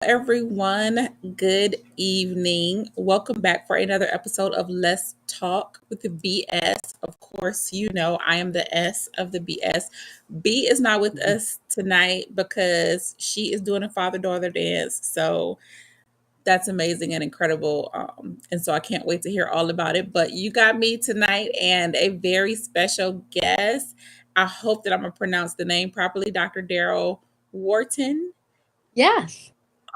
everyone. Good evening. Welcome back for another episode of Let's Talk with the BS. Of course, you know I am the S of the BS. B is not with us tonight because she is doing a father daughter dance. So that's amazing and incredible. And so I can't wait to hear all about it. But you got me tonight and a very special guest. I hope that I'm going to pronounce the name properly, Dr. Daryll Wharton. Yes,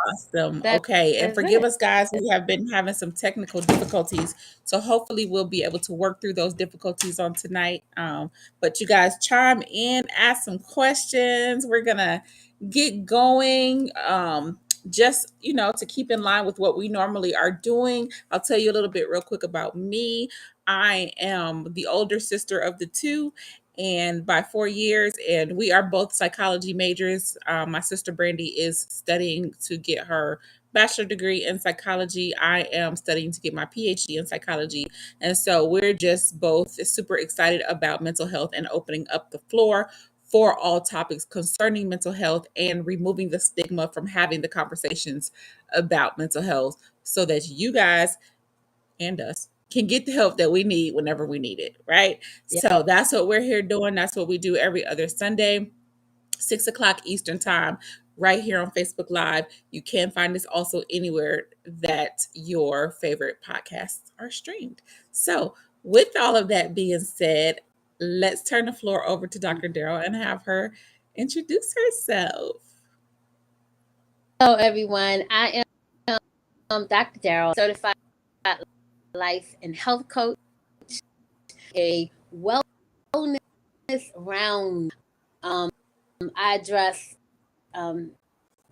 Awesome. that Okay. And is forgive it. us, guys. We have been having some technical difficulties. So hopefully we'll be able to work through those difficulties on tonight. But you guys chime in, ask some questions. We're going to get going. Just, to keep in line with what we normally are doing, I'll tell you a little bit real quick about me. I am the older sister of the two, and by 4 years, and we are both psychology majors. My sister Brandy is studying to get her bachelor degree in psychology. I am studying to get my PhD in psychology, and so we're just both super excited about mental health and opening up the floor for all topics concerning mental health and removing the stigma from having the conversations about mental health so that you guys and us can get the help that we need whenever we need it, right? Yeah. So that's what we're here doing. That's what we do every other Sunday, 6 o'clock Eastern time, right here on Facebook Live. You can find us also anywhere that your favorite podcasts are streamed. So, with all of that being said, let's turn the floor over to Dr. Daryll and have her introduce herself. Hello, everyone. I am Dr. Daryll, certified life and health coach, a wellness round. I address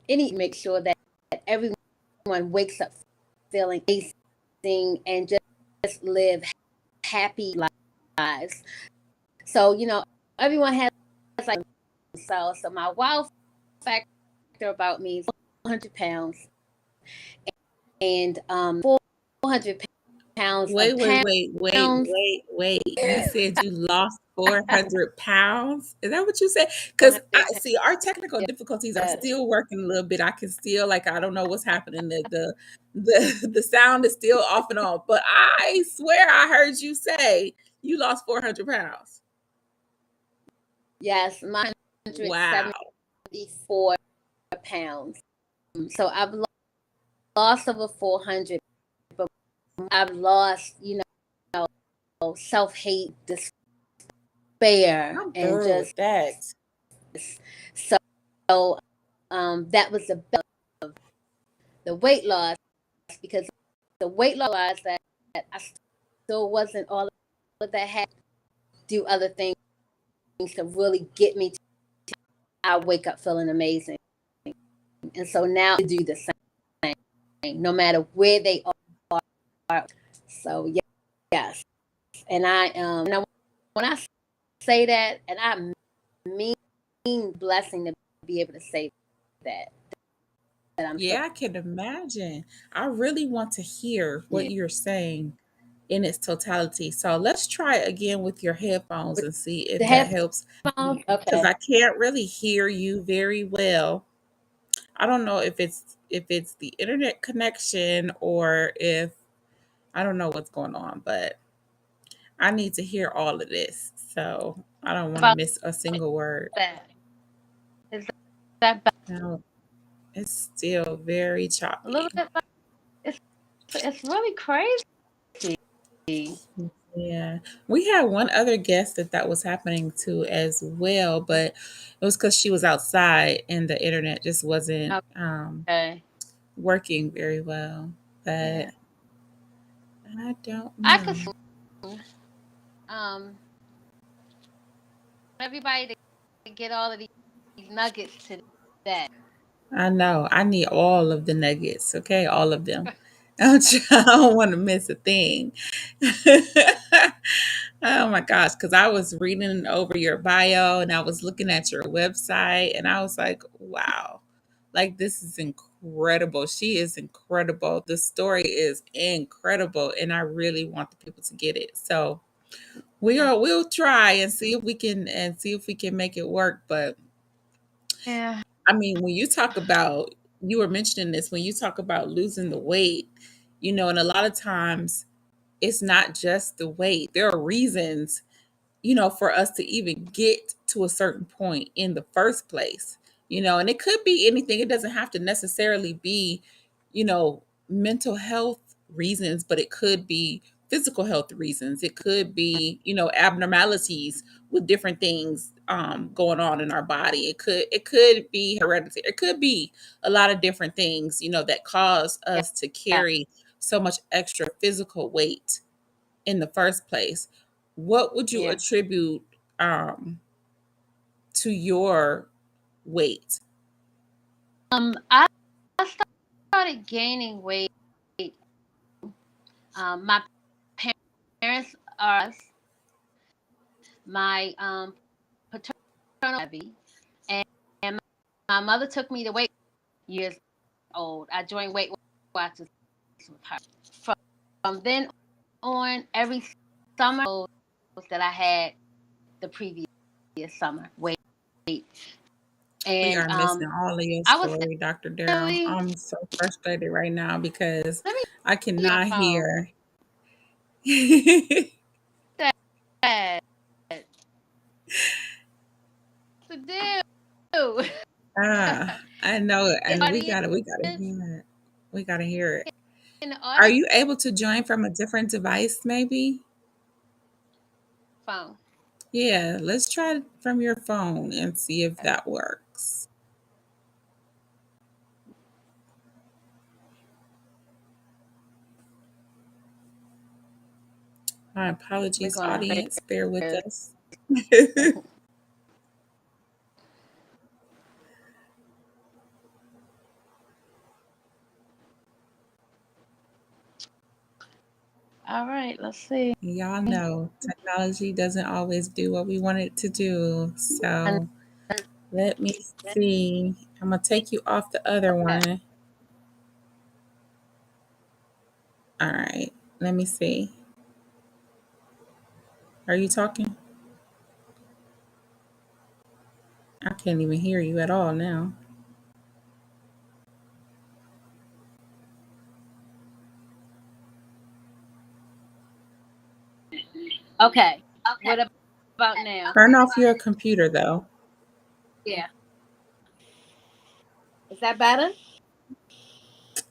make sure that everyone wakes up feeling amazing and just live happy lives. So, everyone has like so my wow factor about me is 400 pounds and 400 pounds Wait, of wait, wait, wait, pounds. wait, wait. You said you lost 400 pounds? Is that what you said? Because 400 I see our technical difficulties are pounds. still working a little bit. I can still, like, I don't know what's happening. The sound is still off and on. But I swear I heard you say you lost 400 pounds. Yes, my Wow. 174 pounds. So I've lost over 400, but I've lost, self-hate, despair, I'm and through with just that. so that was the weight loss, because the weight loss that I still wasn't all of that, had to do other things to really get me to I wake up feeling amazing. And so now I do the same, no matter where they are. So yes. And when I say that, and I mean blessing to be able to say that I'm so, Yeah, I can imagine. I really want to hear what yeah. you're saying in its totality. So let's try again with your headphones With and see if the that helps headphones, because okay. I can't really hear you very well. I don't know if it's the internet connection or if I don't know what's going on, but I need to hear all of this. So I don't want to About miss a single word. that. Is that No, it's still very a little choppy. bit? It's really crazy. Yeah, we had one other guest that was happening to as well, but it was because she was outside and the internet just wasn't Okay. working very well. But Yeah. I don't I could know. um everybody to get all of these nuggets today. I know. I need all of the nuggets. Okay, all of them. I don't want to miss a thing. Oh my gosh, because I was reading over your bio and I was looking at your website and I was like, wow, like this is incredible. She is incredible. The story is incredible and I really want the people to get it. So we'll try and see if we can make it work. But Yeah. I mean, when you talk about you were mentioning this when you talk about losing the weight, and a lot of times it's not just the weight. There are reasons, for us to even get to a certain point in the first place, and it could be anything. It doesn't have to necessarily be, you know, mental health reasons, but it could be physical health reasons. It could be, abnormalities with different things going on in our body. It could be hereditary. It could be a lot of different things, that cause Yeah. us to carry so much extra physical weight in the first place. What would you Yeah. attribute um, to your weight? I started gaining weight. My parents are my paternal heavy, and my mother took me to Weight years old. I joined Weight Watchers with her. From then on, every summer that I had the previous summer weight, We and are missing all of your I was story, Dr. Daryl. really, I'm so frustrated right now because let me I see your cannot phone. hear. Sad to do. Ah, I know it, In and we audience, gotta hear it. We gotta hear it. in the Are audience, you able to join from a different device, maybe? phone. Yeah, let's try it from your phone and see if that works. My We're apologies, gonna audience. Bear with bear. us. All right, let's see. Y'all know technology doesn't always do what we want it to do. And So let me see. I'm going to take you off the other okay, one. All right. Let me see. Are you talking? I can't even hear you at all now. okay. What about now? Turn off your computer, though. Yeah, is that better?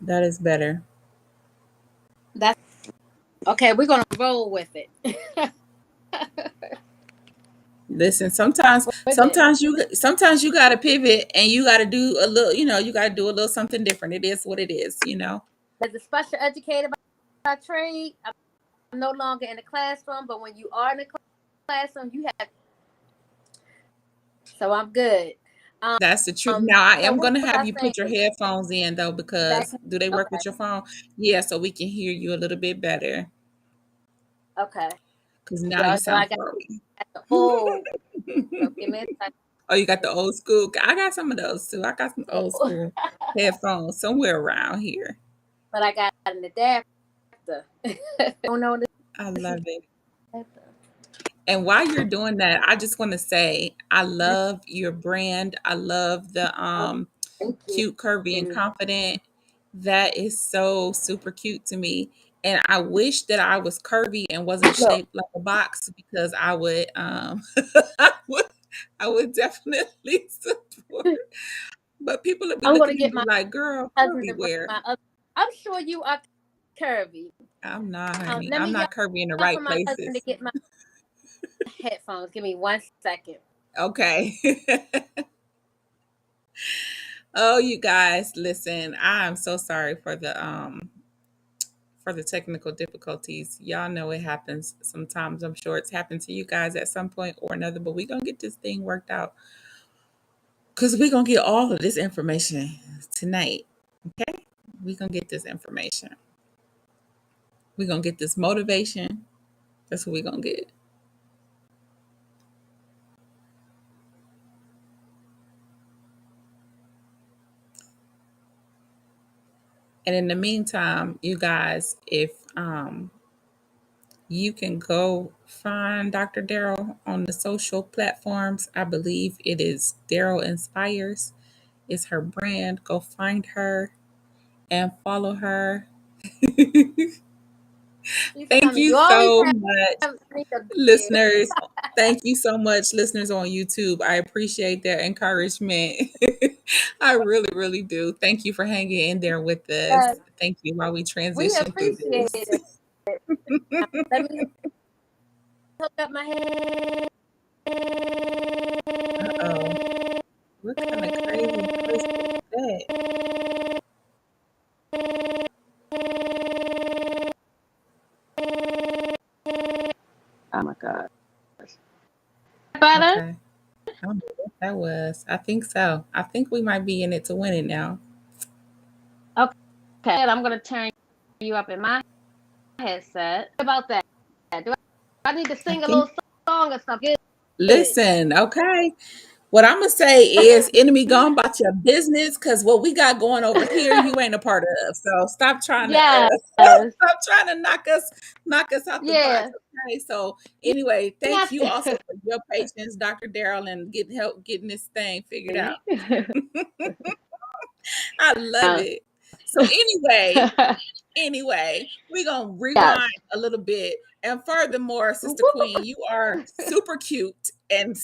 That is better. That's okay. We're gonna roll with it. Listen, sometimes With it. sometimes you got to pivot and you got to do a little, you got to do a little something different. It is what it is. As a special educator by trade, I'm no longer in the classroom, but when you are in the classroom, you have. So I'm good. That's the truth. Now I So am what going to was have I you put your saying? headphones in though, Back. because do they work Okay. with your phone? Yeah, so we can hear you a little bit better Okay. because now you So sound I got far the away. old. So give me a second. Oh, you got the old school. I got some of those too. I got some old school headphones somewhere around here. But I got an adapter. Don't know I this is love it. adapter. And while you're doing that, I just want to say I love your brand. I love the Oh, thank cute, curvy, and you. confident. That is so super cute to me. And I wish that I was curvy and wasn't Look, shaped like a box because I would I would I would definitely support. But people would be I'm looking gonna at me get my like, girl, cousin to curvy bring wear. my other. I'm sure you are curvy. I'm not, honey. Let I'm me not curvy in the yell for right my husband to places. get my headphones. Give me 1 second. Okay. Oh, you guys, listen, I am so sorry for the technical difficulties. Y'all know it happens sometimes. I'm sure it's happened to you guys at some point or another, but we're going to get this thing worked out because we're going to get all of this information tonight. Okay? We're going to get this information. We're going to get this motivation. That's what we're going to get. And in the meantime, you guys, if you can go find Dr. Daryl on the social platforms, I believe it is Daryll Inspires. is her brand. Go find her and follow her. She's Thank coming. you You always so much, have me to you. listeners. Thank you so much, listeners on YouTube. I appreciate their encouragement. I really, really do. Thank you for hanging in there with us. Yes, Thank you while we we transition through appreciate this. it. Let me hook up my head. Uh-oh. What kind of crazy voice is that? Oh my God. Better? Okay. I don't know what that was. I think so. I think we might be in it to win it now. Okay. I'm going to turn you up in my headset. About that. Do I need to I sing a think, little song or something? Good. listen, okay. What I'm gonna say is, enemy, gone about your business, because what we got going over here, you ain't a part of. So stop trying to Yes. stop trying to knock us out the box. Yeah. Okay. So anyway, thank Not you also for your patience, Dr. Daryll, and getting help getting this thing figured out. I love uh, it. So anyway, we're gonna yes. rewind a little bit. And furthermore, Sister Woo. Queen, you are super cute. And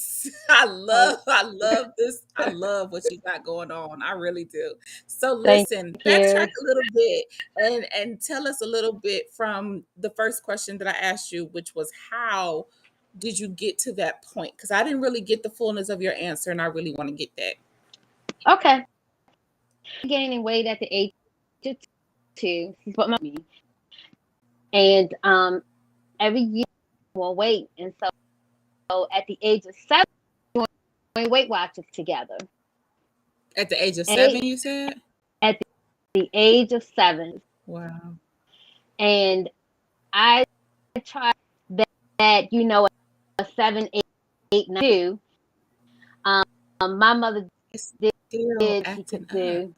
Oh, I love this. I love what you got going on. I really do. So thank listen, backtrack you. a little bit and tell us a little bit from the first question that I asked you, which was how did you get to that point? Because I didn't really get the fullness of your answer, and I really want to get that. Okay. Gaining weight at the age of 2, but my and every year more weight, and so at the age of 7, we were doing Weight Watchers together. At the age of 7, 8 you said? at the age of 7, Wow. and I tried that a 7, 8, 9, 2. My mother It's still did she acting could up. do.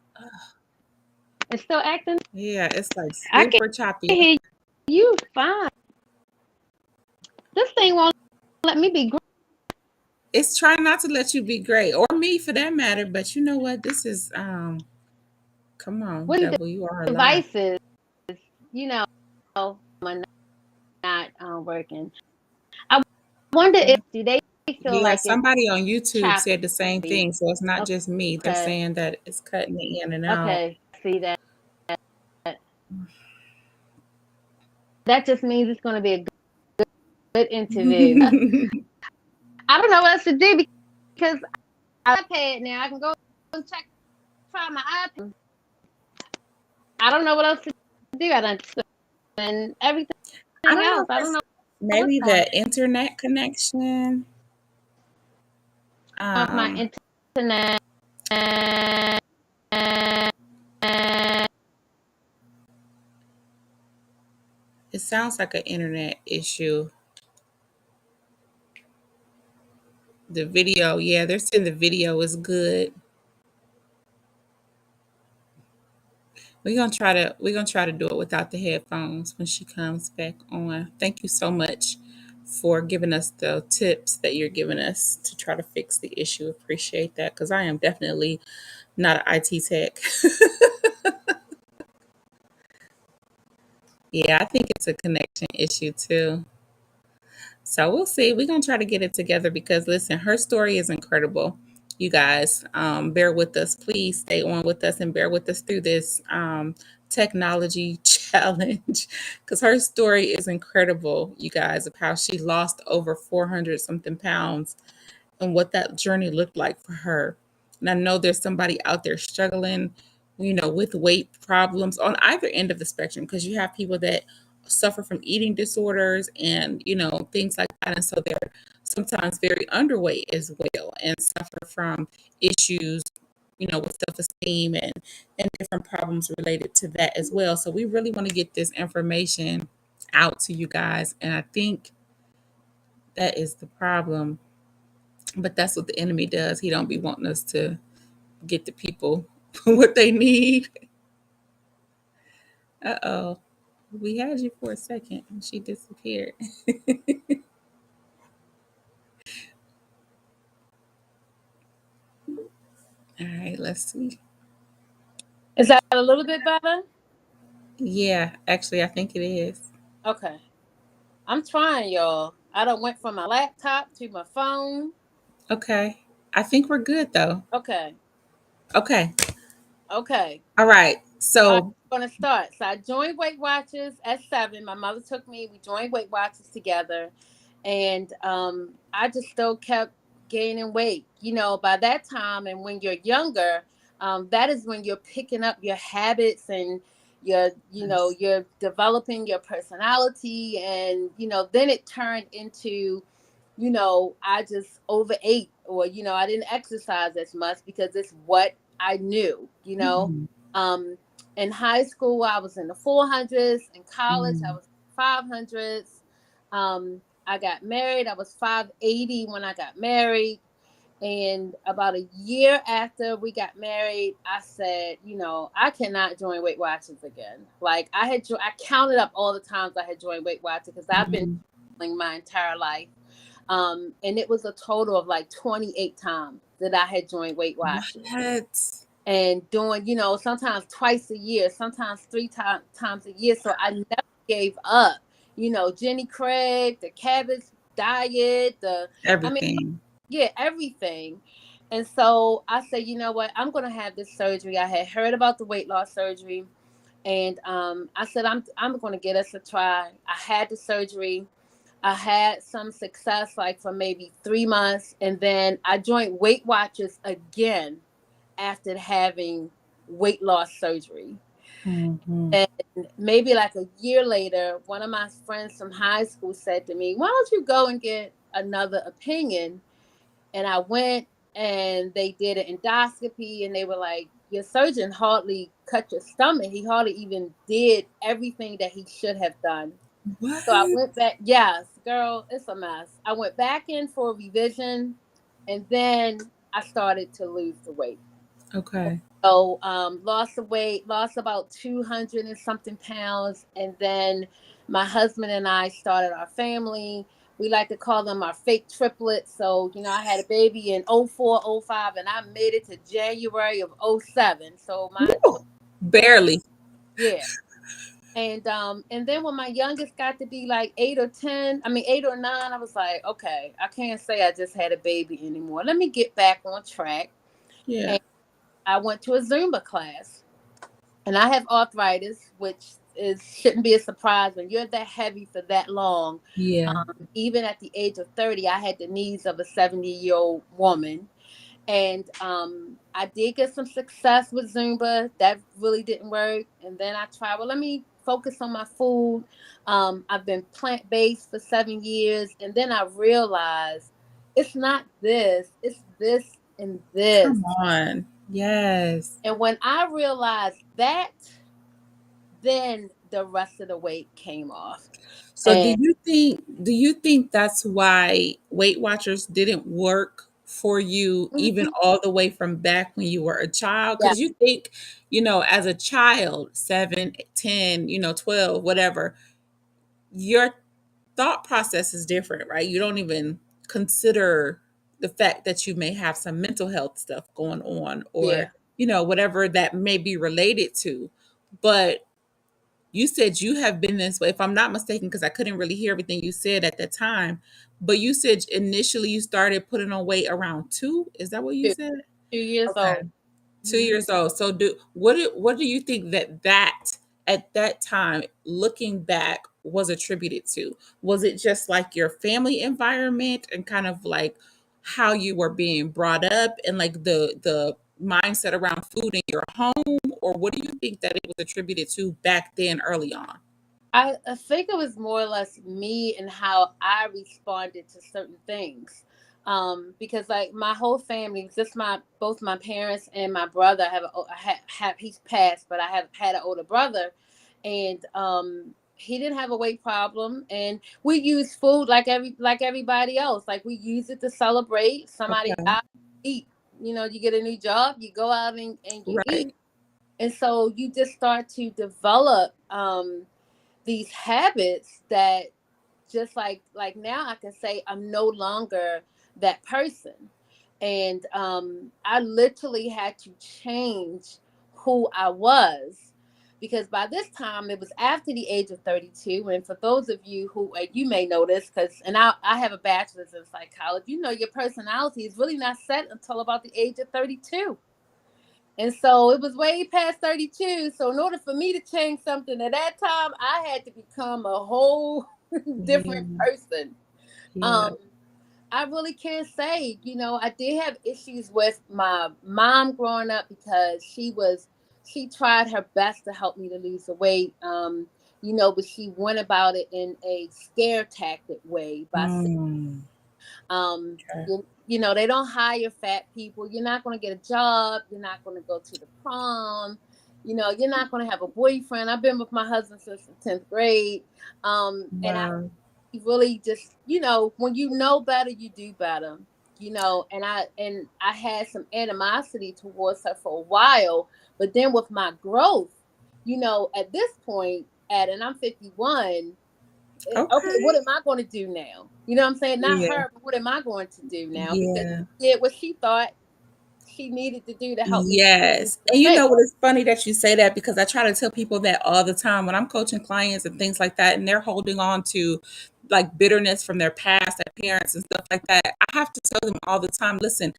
It's still acting. Yeah, it's like I can super choppy. hear you fine. This thing won't let me be. It's trying not to let you be great, or me for that matter. But you know what? This is come on, What devil, you are a lie. devices, you know, are not working. I wonder if Yeah. do they feel Yeah, like it's somebody on YouTube choppy? said the same thing. So it's not just me. They're Okay, saying that it's cutting it in and out. okay, see that. That just means it's going to be a good interview. I don't know what else to do because iPad now. I can go and try my iPad. I don't know what else to do. I don't and everything I don't know else. if I don't it's know what's maybe going the internet connection. on with my Um, internet. it sounds like an internet issue. The video, yeah, they're saying the video is good. We're gonna try to do it without the headphones when she comes back on. Thank you so much for giving us the tips that you're giving us to try to fix the issue. Appreciate that, because I am definitely not an IT tech. Yeah, I think it's a connection issue too. So we'll see. We're gonna try to get it together because listen, her story is incredible. You guys, bear with us. Please stay on with us and bear with us through this technology challenge because her story is incredible. You guys, of how she lost over 400 something pounds and what that journey looked like for her. And I know there's somebody out there struggling, with weight problems on either end of the spectrum because you have people that suffer from eating disorders and, things like that. And so they're sometimes very underweight as well and suffer from issues, with self-esteem and different problems related to that as well. So we really want to get this information out to you guys. And I think that is the problem, but that's what the enemy does. He don't be wanting us to get the people what they need. Uh-oh. We had you for a second and she disappeared. All right, let's see. Is that a little bit better? Yeah, actually, I think it is. Okay. I'm trying, y'all. I done went from my laptop to my phone. Okay. I think we're good though. Okay. Okay. Okay. All right. All right, So, I'm gonna start. So I joined Weight Watchers at 7. My mother took me. We joined Weight Watchers together, and I just still kept gaining weight. You know, by that time, and when you're younger, that is when you're picking up your habits and yes. you're developing your personality, and then it turned into I just overate, or I didn't exercise as much because it's what I knew. Mhm. Um, in high school, I was in the 400s. In college, I Mm. was 500s. I got married. I was 580 when I got married. And about a year after we got married, I said, I cannot join Weight Watchers again. Like I counted up all the times I had joined Weight Watchers because I've been Mhm. traveling my entire life. And it was a total of like 28 times that I had joined Weight Watchers What? and doing, sometimes twice a year, sometimes times a year. So I never gave up. Jenny Craig, the cabbage diet, I mean, Everything. yeah, everything. And so I said, you know what, I'm gonna have this surgery. I had heard about the weight loss surgery, and I said, I'm gonna get us a try. I had the surgery. I had some success like for maybe 3 months, and then I joined Weight Watchers again after having weight loss surgery. Mhm. And maybe like a year later, one of my friends from high school said to me, "Why don't you go and get another opinion?" And I went, and they did an endoscopy, and they were like, "Your surgeon hardly cut your stomach. He hardly even did everything that he should have done." So I What? went back. Yes, girl, it's a mess. I went back in for a revision, and then I started to lose the weight. Okay. So lost the weight, lost about 200 and something pounds. And then my husband and I started our family. We like to call them our fake triplets. So, I had a baby in 04, 05, and I made it to January of 07. So Barely. yeah. And then when my youngest got to be like 8 or 10, I mean 8 or 9, I was like, okay, I can't say I just had a baby anymore. Let me get back on track. Yeah. And I went to a Zumba class. And I have arthritis, which is shouldn't be a surprise when you're that heavy for that long. Yeah. Even at the age of 30, I had the knees of a 70-year-old woman. And I did get some success with Zumba. That really didn't work. And then I tried, well, let me focus on my food. I've been plant based for 7 years. And then I realized it's not this, it's this and this. Come on. Yes. And when I realized that, then the rest of the weight came off. So And do you think that's why Weight Watchers didn't work for you even mhm, all the way from back when you were a child? yeah, Because you think, as a child, 7, 10, 12, whatever, your thought process is different, right? You don't even consider the fact that you may have some mental health stuff going on or, yeah, whatever that may be related to. But you said you have been this way, if I'm not mistaken, because I couldn't really hear everything you said at that time. But you said initially you started putting on weight around 2. Is that what you two, said? 2 years Okay. old. 2 Mhm. years old. So what do you think that at that time, looking back, was attributed to? Was it just like your family environment and kind of like how you were being brought up and like the mindset around food in your home, or what do you think that it was attributed to back then early on? I think it was more or less me and how I responded to certain things. Because like my whole family, just my both my parents and my brother have he's passed, but I have had an older brother, and he didn't have a weight problem, and we use food like everybody else. Like we use it to celebrate somebody Okay. died, eat. You get a new job, you go out and you eat, Right. and so you just start to develop these habits that just like now I can say I'm no longer that person. And I literally had to change who I was, because by this time it was after the age of 32. And for those of you who you may know this, because and I have a bachelor's in psychology, you know, your personality is really not set until about the age of 32. And so it was way past 32. So in order for me to change something at that time, I had to become a whole different Yeah. person. Yeah. Um, I really can't say, you know, I did have issues with my mom growing up, because she tried her best to help me to lose the weight. You know, but she went about it in a scare tactic way by saying, Mm, okay. you know, they don't hire fat people. You're not going to get a job. You're not going to go to the prom. You know, you're not going to have a boyfriend. I've been with my husband since the 10th grade. And I Wow. really just, you know, when you know better, you do better. You know, and I had some animosity towards her for a while, but then with my growth, you know, at this point, and I'm 51. Okay, what Okay. am I going to do now? You know what I'm saying? Not Yeah. her, but what am I going to do now? Because Yeah. she did what she thought she needed to do to help me lose Yes. the And you weight. know what? It's funny that you say that because I try to tell people that all the time when I'm coaching clients and things like that, and they're holding on to like bitterness from their past, their parents and stuff like that. I have to tell them all the time, listen,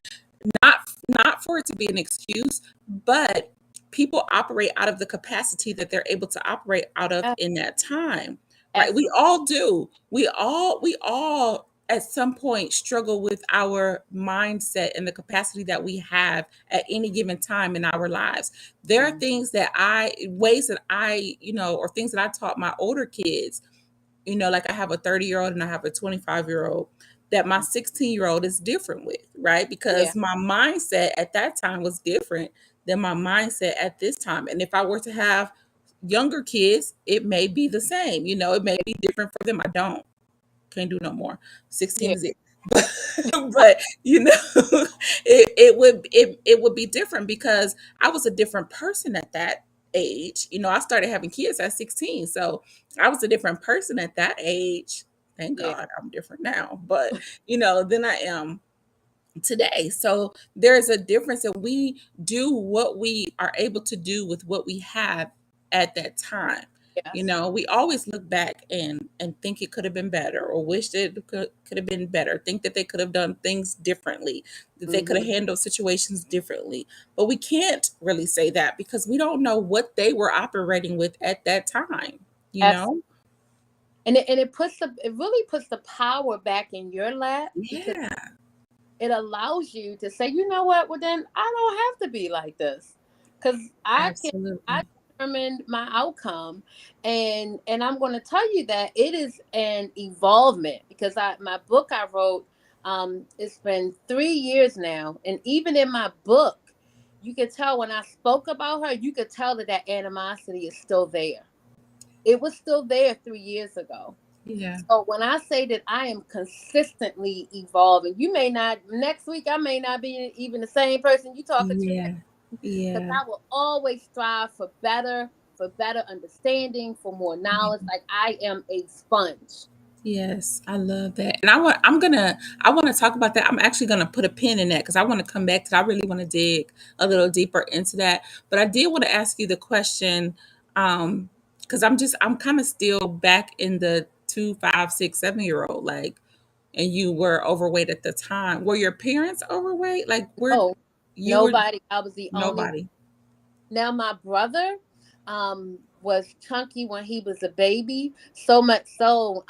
not for it to be an excuse, but people operate out of the capacity that they're able to operate out of Uh, in that time, right? We Absolutely. all do. We all at some point struggle with our mindset and the capacity that we have at any given time in our lives. There are things that ways that or things that I taught my older kids, like I have a 30-year-old and I have a 25-year-old that my 16-year-old is different with, right? Yeah, Because my mindset at that time was different than my mindset at this time. And if I were to have younger kids, it may be the same. It may be different for them. I don't can't do no more. 16 yeah, is it. But it would be different because I was a different person at that age. I started having kids at 16. So I was a different person at that age. Thank yeah. God I'm different now. But than I am today. So there's a difference, and we do what we are able to do with what we have at that time. Yes. We always look back and think it could have been better, or wish that it could have been better, think that they could have done things differently, that they could Hmm. have handled situations differently. But we can't really say that because we don't know what they were operating with at that time, you Absolutely. know? It really puts the power back in your lap, because Yeah, it allows you to say, you know what, well then I don't have to be like this, because I absolutely. determined my outcome. And I'm going to tell you that it is an evolvement, because my book I wrote, it's been 3 years now, and even in my book, you could tell when I spoke about her, you could tell that animosity is still there. It was still there 3 years ago. Yeah, So when I say that I am consistently evolving, you may not, next week I may not be even the same person you talking to yeah, now, because yeah. I will always strive for better understanding, for more knowledge. Like, I am a sponge. Yes, I love that. And I want to talk about that. I'm actually gonna put a pin in that because I want to come back to that. I really want to dig a little deeper into that. But I did want to ask you the question, because I'm kind of still back in the 2, 5, 6, 7-year-old, like, and you were overweight at the time. Were your parents overweight? Like, were Oh, you were nobody. I was the only. nobody? Now my brother was chunky when he was a baby, so much so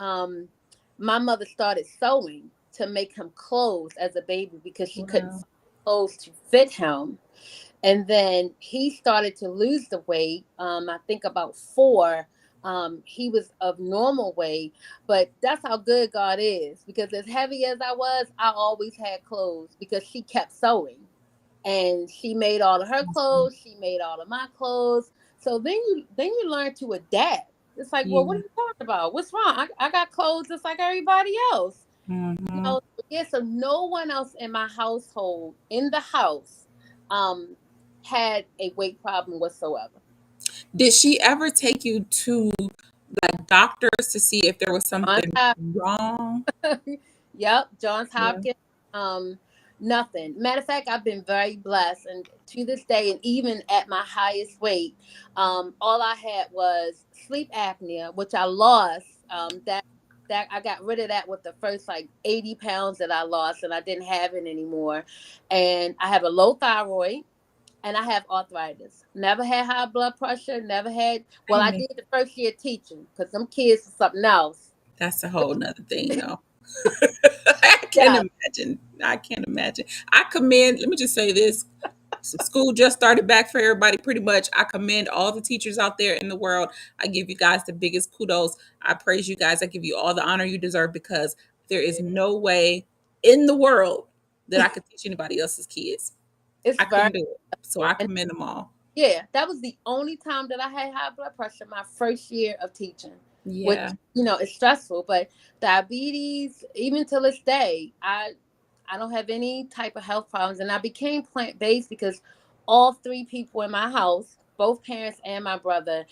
my mother started sewing to make him clothes as a baby, because she couldn't Wow. find clothes to fit him. And then he started to lose the weight. I think about 4. He was of normal weight, but that's how good God is, because as heavy as I was, I always had clothes, because she kept sewing, and she made all of her Awesome. clothes. She made all of my clothes. So then you learn to adapt. It's like, well, what are Yeah. you talking about? What's wrong? I got clothes just like everybody else. Hmm. Yeah, so no one else in my household, in the house, um, had a weight problem whatsoever. Did she ever take you to like doctors to see if there was Johns something Hop- wrong? yep, Johns Yeah. Hopkins. Um, Nothing. Matter of fact, I've been very blessed, and to this day, and even at my highest weight, all I had was sleep apnea, which I lost. That I got rid of that with the first like 80 pounds that I lost, and I didn't have it anymore. And I have a low thyroid, and I have arthritis. Never had high blood pressure. Never had. Well, I Amy, did the first year teaching because some kids are something else. that's a whole nother thing, though. I can't Yeah, imagine. I can't imagine. I commend, let me just say this. So school just started back for everybody, pretty much. I commend all the teachers out there in the world. I give you guys the biggest kudos. I praise you guys. I give you all the honor you deserve because there is yeah. no way in the world that I could teach anybody else's kids. It's I very couldn't do it. So I and commend them all. yeah, that was the only time that I had high blood pressure, my first year of teaching, which, Yeah. is stressful. But diabetes, even till this day, I don't have any type of health problems. And I became plant-based because all three people in my house, both parents and my brother,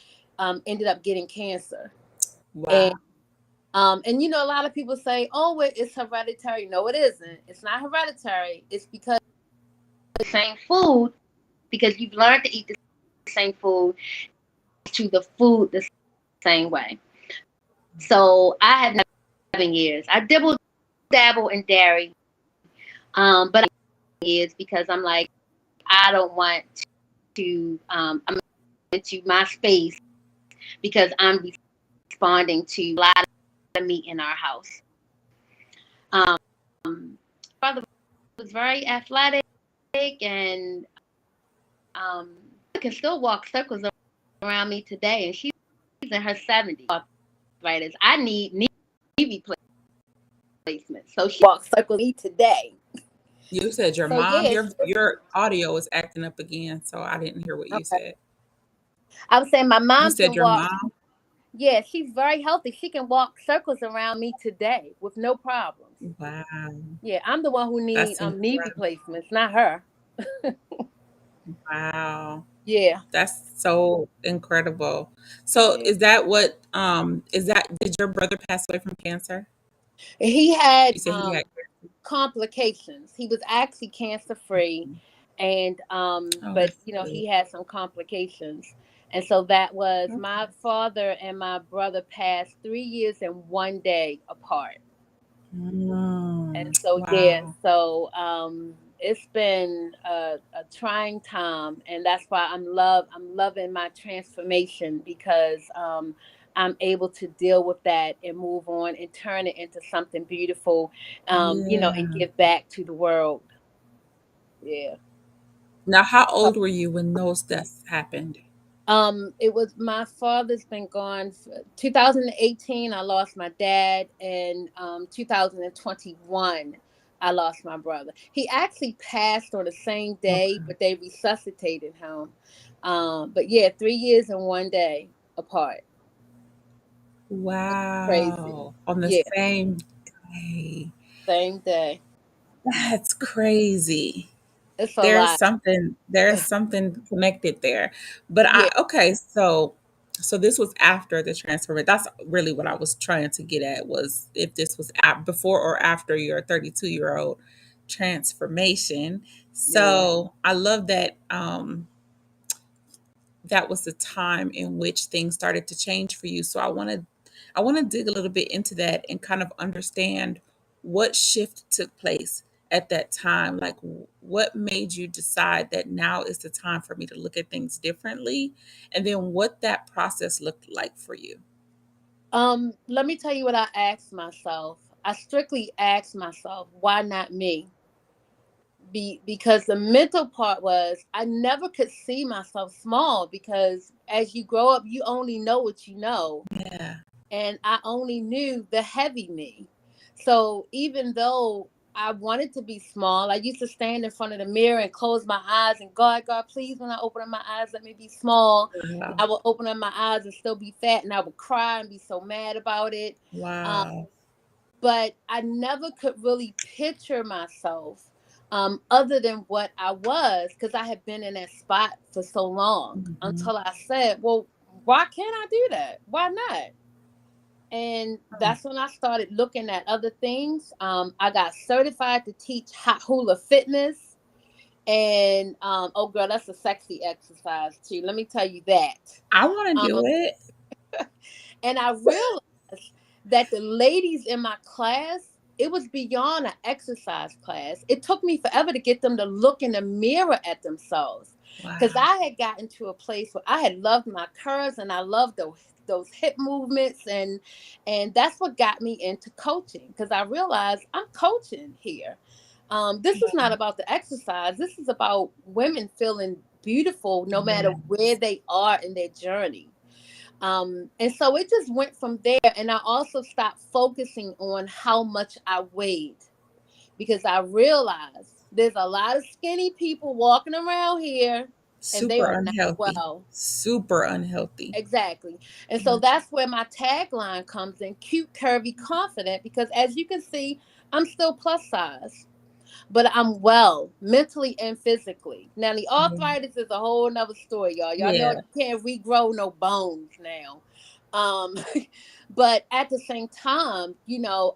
ended up getting cancer. Wow. And a lot of people say, oh, it's hereditary. No, it isn't. It's not hereditary. It's because the same food, because you've learned to eat the same food, to the food the same way. So I had 7 years. I dabble in dairy, but I years because I'm like, I don't want to. I'm into my space because I'm responding to a lot of meat in our house. Brother was very athletic, and can still walk circles around me today, and she's in her 70s. Arthritis. I need knee replacement, so she walks circles me today. You said your So mom, yeah, your audio was acting up again, so I didn't hear what you okay. said. I was saying my You mom said can your walk. mom? Yeah, she's very healthy. She can walk circles around me today with no problems. Wow. Yeah, I'm the one who need That's knee incredible. replacements, not her. Wow. Yeah, That's so incredible. So yeah. is that did your brother pass away from cancer? He had You said he had complications. He was actually cancer free, and oh, but that's good. he had some complications, and so that was Okay. my father and my brother passed 3 years and one day apart. And so yeah, Wow. so it's been a trying time, and that's why I'm loving my transformation because I'm able to deal with that and move on and turn it into something beautiful, and Yeah. give back to the world. Yeah. Now, how old were you when those deaths happened? It was my father's been gone. 2018, I lost my dad, and 2021, I lost my brother. He actually passed on the same day, Okay. but they resuscitated him. But yeah, 3 years and one day apart. Crazy. Wow. On the Yeah, same day. same day. That's crazy. It's a There's lot. something there's something connected there. But Yeah, okay, so this was after the transfer. That's really what I was trying to get at was if this was before or after your 32-year-old transformation. yeah. So I love that that was the time in which things started to change for you. So I want to dig a little bit into that and kind of understand what shift took place at that time. Like what made you decide that now is the time for me to look at things differently, and then what that process looked like for you. Let me tell you what I asked myself. I strictly asked myself, why not me? Because the mental part was I never could see myself small because as you grow up, you only know what you know. Yeah. And I only knew the heavy me. So even though I wanted to be small, I used to stand in front of the mirror and close my eyes and God, please, when I open up my eyes, let me be small. And Wow. I would open up my eyes and still be fat, and I would cry and be so mad about it. Um, Wow. but I never could really picture myself other than what I was because I had been in that spot for so long Mhm. until I said, well, why can't I do that? Why not? And that's when I started looking at other things. I got certified to teach hot hula fitness. And oh girl, that's a sexy exercise too. Let me tell you that. I want to do Um, it. and I realized that the ladies in my class, it was beyond an exercise class. It took me forever to get them to look in the mirror at themselves. Because Wow. I had gotten to a place where I had loved my curves and I loved those hip movements, and that's what got me into coaching, because I realized I'm coaching here. This is not about the exercise. This is about women feeling beautiful no matter where Yes. they are in their journey. And so it just went from there. And I also stopped focusing on how much I weighed, because I realized there's a lot of skinny people walking around here and they Super are not unhealthy. well. Super unhealthy. Exactly. And so that's where my tagline comes in: cute, curvy, confident. Because as you can see, I'm still plus size, but I'm well mentally and physically. Now the Yeah. arthritis is a whole nother story, y'all. Y'all know Yeah. you can't regrow no bones now. Um, but at the same time,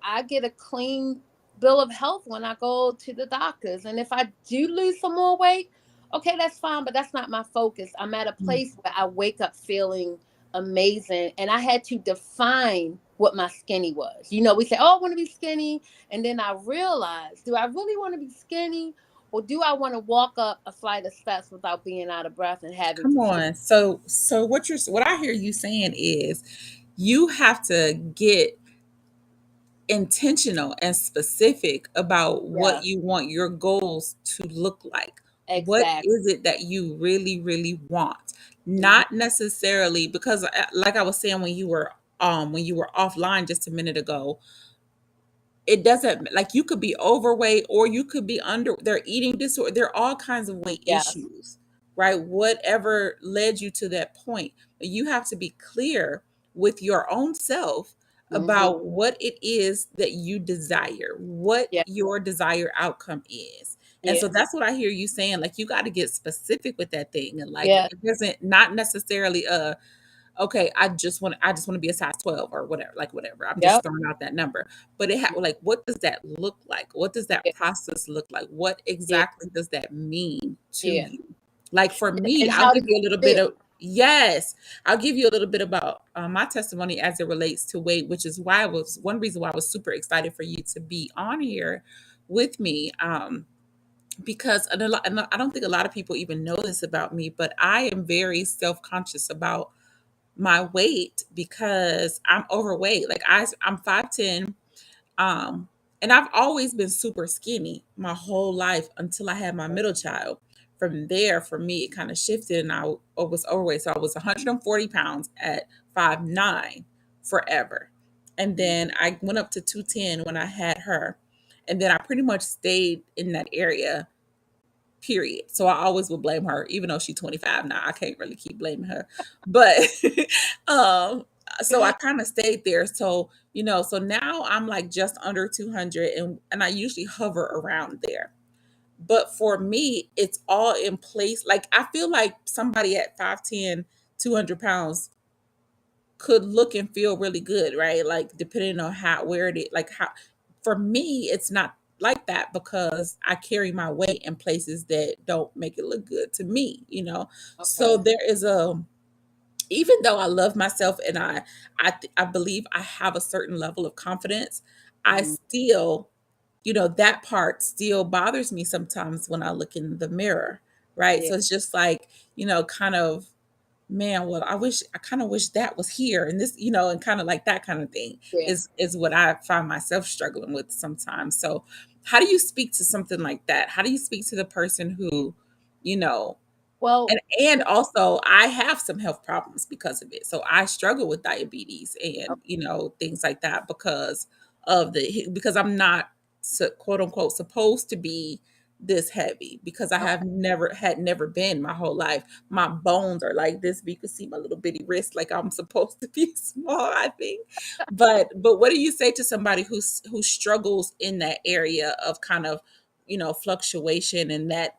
I get a clean bill of health when I go to the doctors. And if I do lose some more weight, okay, that's fine, but that's not my focus. I'm at a Mm. place where I wake up feeling amazing. And I had to define what my skinny was. We say, oh, I want to be skinny. And then I realized, do I really want to be skinny? Or do I want to walk up a flight of steps without being out of breath and having Come to feel? on. So what I hear you saying is you have to get intentional and specific about what Yes, you want your goals to look like. What exactly. is it that you really, really want? Hmm. Not necessarily because like I was saying when you were offline just a minute ago, it doesn't like you could be overweight or you could be under their eating disorder. There are all kinds of weight Yes. issues, right? Whatever led you to that point, you have to be clear with your own self Hmm. about what it is that you desire, what Yeah. your desired outcome is. And so Yeah. that's what I hear you saying. Like you got to get specific with that thing. And like Yeah. it doesn't not necessarily okay, I just want to be a size 12 or whatever, like whatever. I'm just Yep. throwing out that number. But like what does that look like? What does that Yeah. process look like? What Yeah. exactly does that mean to Yeah. you? Like for me, And I'll how do give you you a little bit feel? of yes, I'll give you a little bit about my testimony as it relates to weight, which is why I was one reason why I was super excited for you to be on here with me. Because and I don't think a lot of people even know this about me, but I am very self-conscious about my weight because I'm overweight. Like I'm 5'10", um, and I've always been super skinny my whole life until I had my middle child. From there, for me, it kind of shifted, and I was overweight. So I was 140 pounds at 5'9" forever, and then I went up to 210 when I had her, and then I pretty much stayed in that area period. So I always would blame her, even though she's 25 now. I can't really keep blaming her. But um so I kind of stayed there. So, so now I'm like just under 200 and I usually hover around there. But for me, it's all in place. Like I feel like somebody at 5'10", 200 pounds could look and feel really good, right? Like depending on how where it is, like how for me it's not like that because I carry my weight in places that don't make it look good to me. So Okay. there is a even though I love myself and I believe I have a certain level of confidence, I Mhm. still, that part still bothers me sometimes when I look in the mirror, right? Yeah. So it's just like, kind of man, well, I kind of wish that was here and this, and kind of like that kind of thing Yeah. is what I find myself struggling with sometimes. So how do you speak to something like that? How do you speak to the person who, you know, Well, and also I have some health problems because of it. So I struggle with diabetes and, things like that because I'm not quote unquote supposed to be this heavy because I have never been my whole life. My bones are like this, but you can see my little bitty wrist like I'm supposed to be small, I think. But what do you say to somebody who struggles in that area of kind of, fluctuation and that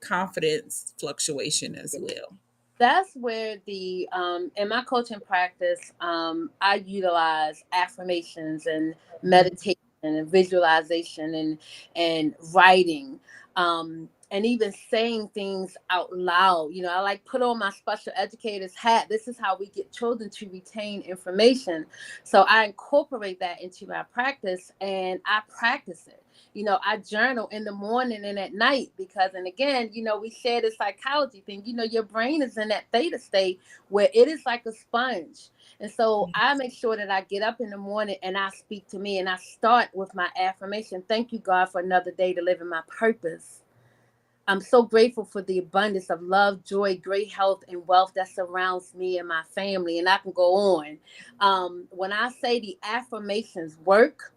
confidence fluctuation as well? That's where the in my coaching practice, I utilize affirmations and meditation and visualization and writing, and even saying things out loud. You know, I like put on my special educator's hat. This is how we get children to retain information. So I incorporate that into my practice, and I practice it. You know, I journal in the morning and at night because, and again, you know, we share the psychology thing. You know, your brain is in that theta state where it is like a sponge. And so I make sure that I get up in the morning and I speak to me, and I start with my affirmation. Thank you, God, for another day to live in my purpose. I'm so grateful for the abundance of love, joy, great health, and wealth that surrounds me and my family. And I can go on. When I say the affirmations work,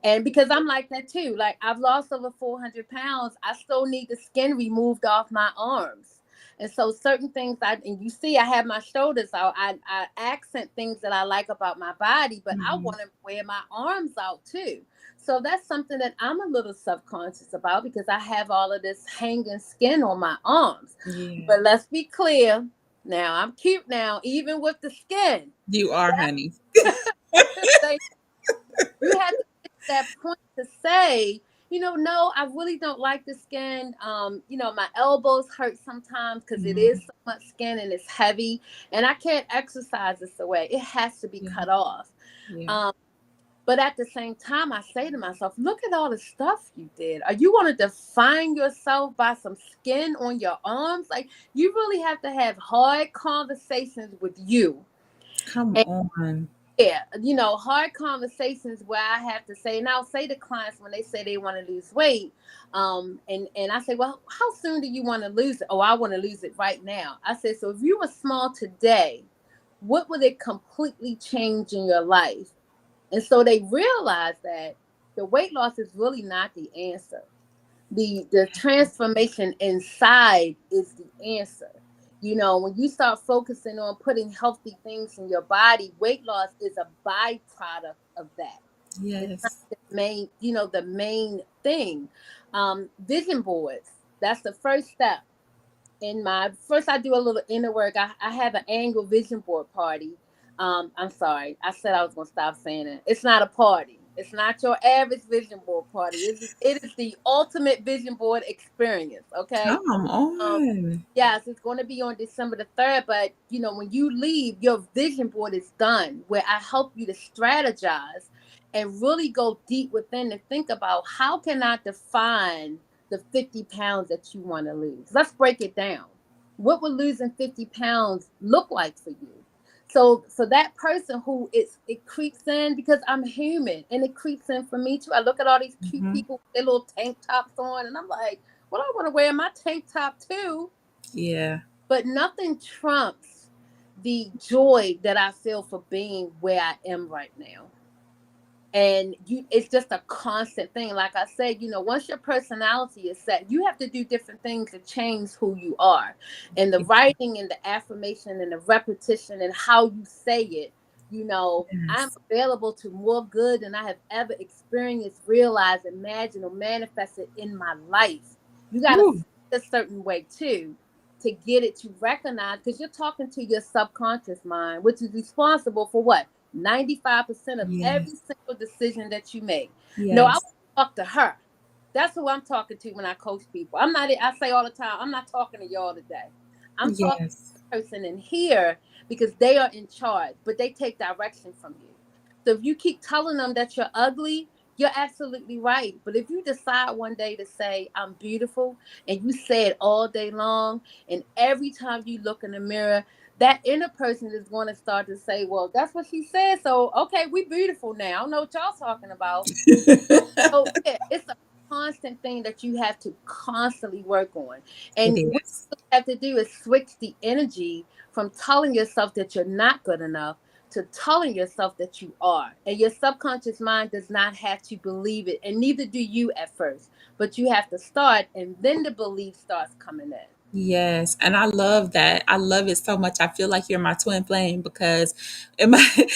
and because I'm like that too, like I've lost over 400 pounds, I still need the skin removed off my arms. And so certain things and you see, I have my shoulders out. I accent things that I like about my body, but I Mhm. want to wear my arms out too. So that's something that I'm a little subconscious about because I have all of this hanging skin on my arms. Yeah. But let's be clear. Now I'm cute now, even with the skin. You are, honey. Thank you had to get to that point to say, you know, no, I really don't like the skin. You know, my elbows hurt sometimes because it is Mhm. so much skin and it's heavy, and I can't exercise this away. It has to be Yeah. cut off. Yeah. Um, but at the same time, I say to myself, look at all the stuff you did. Are you want to define yourself by some skin on your arms? Like, you really have to have hard conversations with you. Come on. Yeah, you know, hard conversations where I have to say, and I'll say to clients when they say they want to lose weight, and I say, well, how soon do you want to lose it? Oh, I want to lose it right now. I said, so if you were small today, what would it completely change in your life? And so they realize that the weight loss is really not the answer. The transformation inside is the answer. You know, when you start focusing on putting healthy things in your body, weight loss is a byproduct of that. It's not Yes. the main, you know, the main thing. Vision boards, that's the first step. In my first, I do a little inner work. I have an annual vision board party. I'm sorry, I said I was gonna stop saying it. It's not a party. It's not your average vision board party. It is the ultimate vision board experience. Okay. Come Um, on. yes, it's going to be on December the 3rd. But you know, when you leave, your vision board is done. Where I help you to strategize and really go deep within and think about how can I define the 50 pounds that you want to lose. Let's break it down. What would losing 50 pounds look like for you? So that person who it creeps in because I'm human and it creeps in for me too. I look at all these cute Mhm. people with their little tank tops on and I'm like, well, I want to wear my tank top too. Yeah. But nothing trumps the joy that I feel for being where I am right now. And it's just a constant thing. Like I said, you know, once your personality is set, you have to do different things to change who you are. And the writing and the affirmation and the repetition and how you say it, you know, I'm Yes. available to more good than I have ever experienced, realized, imagined, or manifested in my life. You got to Woo. say it a certain way too to get it to recognize, because you're talking to your subconscious mind, which is responsible for what? 95% of every Yes. single decision that you make. No, I want Yes. to talk to her. That's who I'm talking to when I coach people. I'm not, I say all the time, I'm not talking to y'all today. I'm talking to Yes. the person in here because they are in charge, but they take direction from you. So if you keep telling them that you're ugly, you're absolutely right. But if you decide one day to say, I'm beautiful, and you say it all day long, and every time you look in the mirror, that inner person is going to start to say, well, that's what she said. So, okay, we beautiful now. I don't know what y'all talking about. So, yeah, it's a constant thing that you have to constantly work on. It And what is. you have to do is switch the energy from telling yourself that you're not good enough to telling yourself that you are. And your subconscious mind does not have to believe it, and neither do you at first. But you have to start, and then the belief starts coming in. Yes, and I love that. I love it so much. I feel like you're my twin flame because in my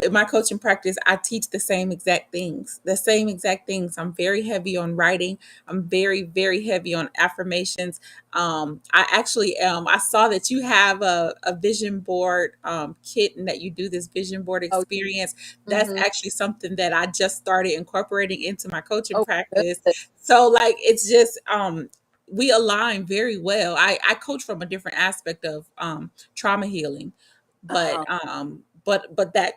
in my coaching practice, I teach the same exact things. The same exact things. I'm very heavy on writing. I'm very, very heavy on affirmations. I actually I saw that you have a vision board kit and that you do this vision board Oh, experience. That's mm-hmm. actually something that I just started incorporating into my coaching Oh, practice. good. So like it's just we align very well. I coach from a different aspect of trauma healing, Uh-huh. but that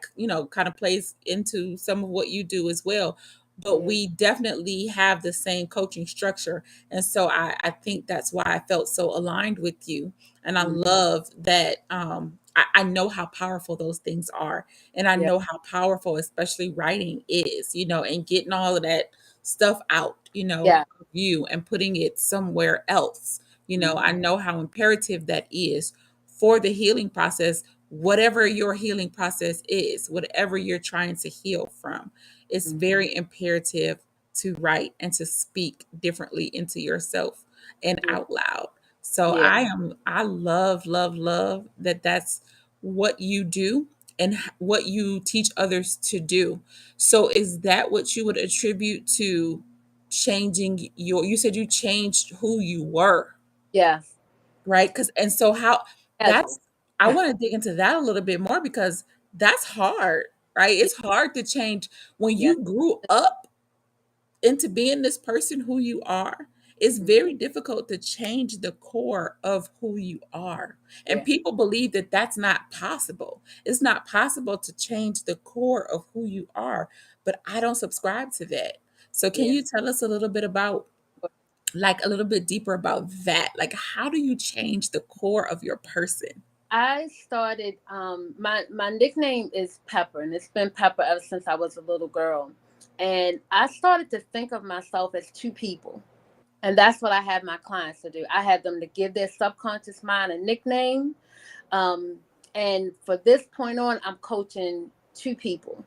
kind of plays into some of what you do as well. But Yeah. we definitely have the same coaching structure, and so I think that's why I felt so aligned with you. And I Mm, love that I know how powerful those things are, and I yeah. know how powerful, especially writing is, and getting all of that stuff out, Yeah. of you and putting it somewhere else. Mm, I know how imperative that is for the healing process, whatever your healing process is, whatever you're trying to heal from. It's mm, very imperative to write and to speak differently into yourself and yeah. out loud. So Yeah. I love, love, love that that's what you do and what you teach others to do. So is that what you would attribute to changing you said you changed who you were, Yes. right? Because and so how Schedule. that's I want to dig into that a little bit more because that's hard, right? Yeah. It's hard to change when Yes. you grew up into being this person who you are. It's Mm, very difficult to change the core of who you are. And yeah. people believe that that's not possible. It's not possible to change the core of who you are, but I don't subscribe to that. So can Yeah. you tell us a little bit about, like, a little bit deeper about that? Like, how do you change the core of your person? I started my nickname is Pepper, and it's been Pepper ever since I was a little girl. And I started to think of myself as two people. And that's what I have my clients to do. I have them to give their subconscious mind a nickname. Um, and for this point on, I'm coaching two people.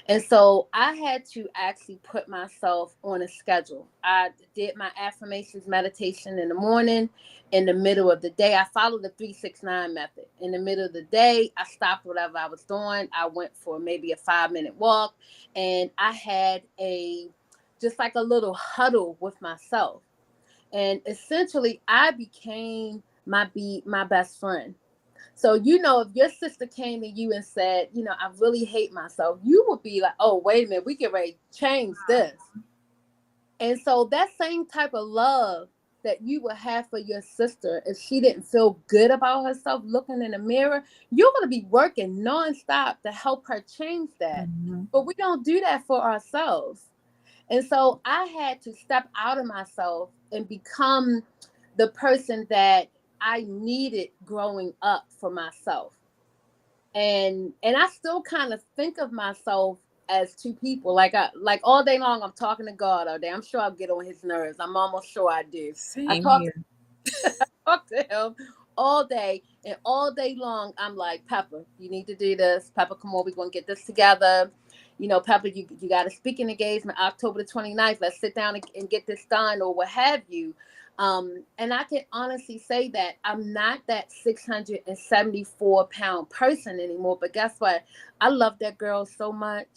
And so I had to actually put myself on a schedule. I did my affirmations meditation in the morning. In the middle of the day, I followed the 369 method. In the middle of the day, I stopped whatever I was doing. I went for maybe a 5-minute walk, and I had a just like a little huddle with myself. And essentially I became my best friend. So, if your sister came to you and said, I really hate myself, you would be like, oh, wait a minute, we get ready to change this. And so that same type of love that you would have for your sister, if she didn't feel good about herself looking in the mirror, you're going to be working nonstop to help her change that. Mhm. But we don't do that for ourselves. And so I had to step out of myself and become the person that I needed growing up for myself. And I still kind of think of myself as two people. Like all day long I'm talking to God all day. I'm sure I'll get on his nerves. I'm almost sure I do. I Same talk here. talk to him all day, and all day long I'm like, Pepper, you need to do this. Pepper, come on, we're gonna get this together. Pepper, you got a speaking engagement October the 29th. Let's sit down and get this done, or what have you. And I can honestly say that I'm not that 674-pound person anymore, but guess what? I love that girl so much.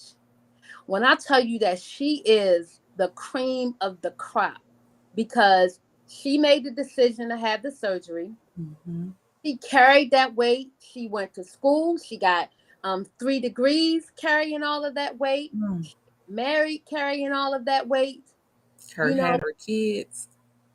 When I tell you that she is the cream of the crop, because she made the decision to have the surgery. Mhm. She carried that weight. She went to school. She got 3 degrees carrying all of that weight. Mm. Married carrying all of that weight. Her You know, had her kids.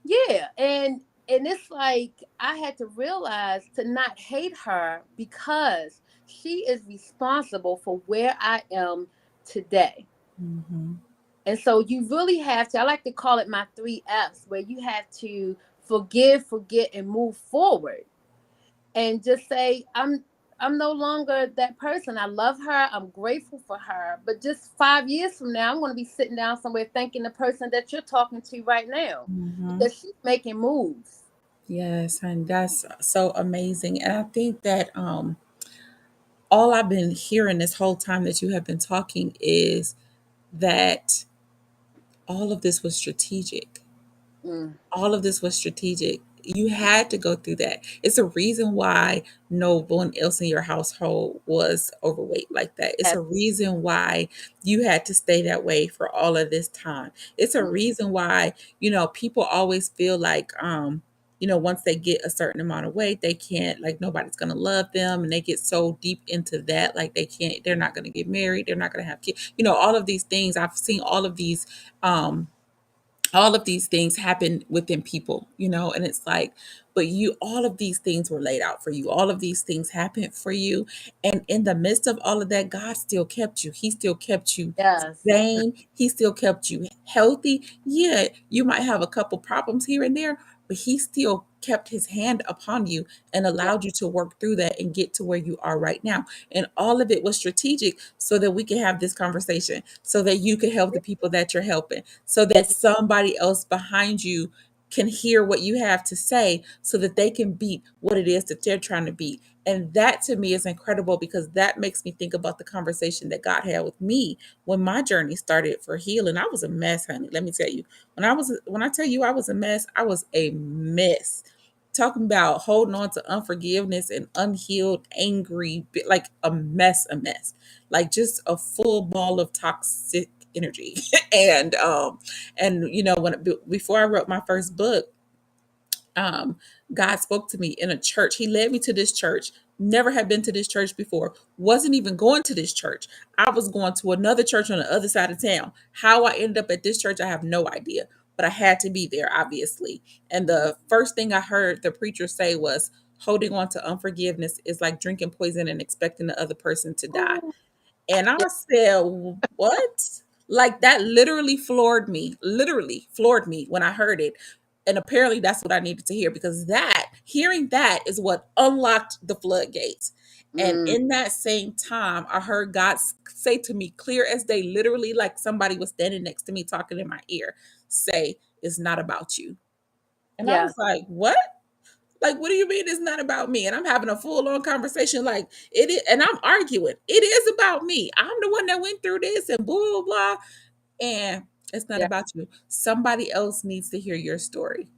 yeah. And it's like I had to realize to not hate her because she is responsible for where I am today. Mhm. And so you really have to, I like to call it my 3 F's, where you have to forgive, forget, and move forward. And just say, I'm no longer that person. I love her. I'm grateful for her. But just 5 years from now, I'm going to be sitting down somewhere thanking the person that you're talking to right now, Mhm. because she's making moves. Yes, and that's so amazing. And I think that all I've been hearing this whole time that you have been talking is that all of this was strategic. Mm, All of this was strategic. You had to go through that. It's a reason why no one else in your household was overweight like that. It's Yes. a reason why you had to stay that way for all of this time. It's a Mm, reason why, people always feel like, once they get a certain amount of weight, they can't, like, nobody's going to love them. And they get so deep into that, like, they're not going to get married. They're not going to have kids. All of these things. I've seen um, all of these things happen within people, and it's like, but all of these things were laid out for you. All of these things happened for you. And in the midst of all of that, God still kept you. He still kept you yes. sane. He still kept you healthy. Yeah, you might have a couple problems here and there, but he still kept his hand upon you and Yeah. allowed you to work through that and get to where you are right now. And all of it was strategic so that we can have this conversation, so that you can help the people that you're helping, so that Yes. somebody else behind you can hear what you have to say, so that they can beat what it is that they're trying to beat. And that to me is incredible, because that makes me think about the conversation that God had with me when my journey started for healing. I was a mess, honey. Let me tell you. When I tell you I was a mess, I was a mess. Talking about holding on to unforgiveness and unhealed, angry, like a mess, like just a full ball of toxic energy. And before I wrote my first book, um, God spoke to me in a church. He led me to this church. Never had been to this church before. Wasn't even going to this church. I was going to another church on the other side of town. How I ended up at this church, I have no idea. But I had to be there, obviously. And the first thing I heard the preacher say was, holding on to unforgiveness is like drinking poison and expecting the other person to die. Ooh, And I yeah. said, what? Like, that literally floored me when I heard it. And apparently that's what I needed to hear, because hearing that is what unlocked the floodgates. And Mm, in that same time, I heard God say to me, clear as day, literally like somebody was standing next to me talking in my ear, say, it's not about you. And I was yes. like, what? Like, what do you mean it's not about me? And I'm having a full on conversation like it is, and I'm arguing. It is about me. I'm the one that went through this and blah, blah, blah. And it's not Yeah. about you. Somebody else needs to hear your story.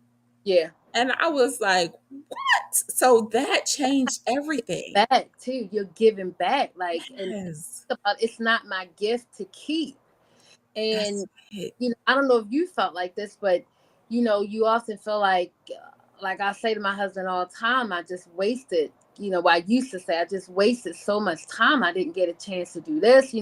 Yeah. And I was like, what? So that changed everything. Back too. You're giving back. Like, and Yes, about it's not my gift to keep. that's And it. I don't know if you felt like this, but you often feel like I say to my husband all the time, I just wasted, what I used to say, I just wasted so much time. I didn't get a chance to do this.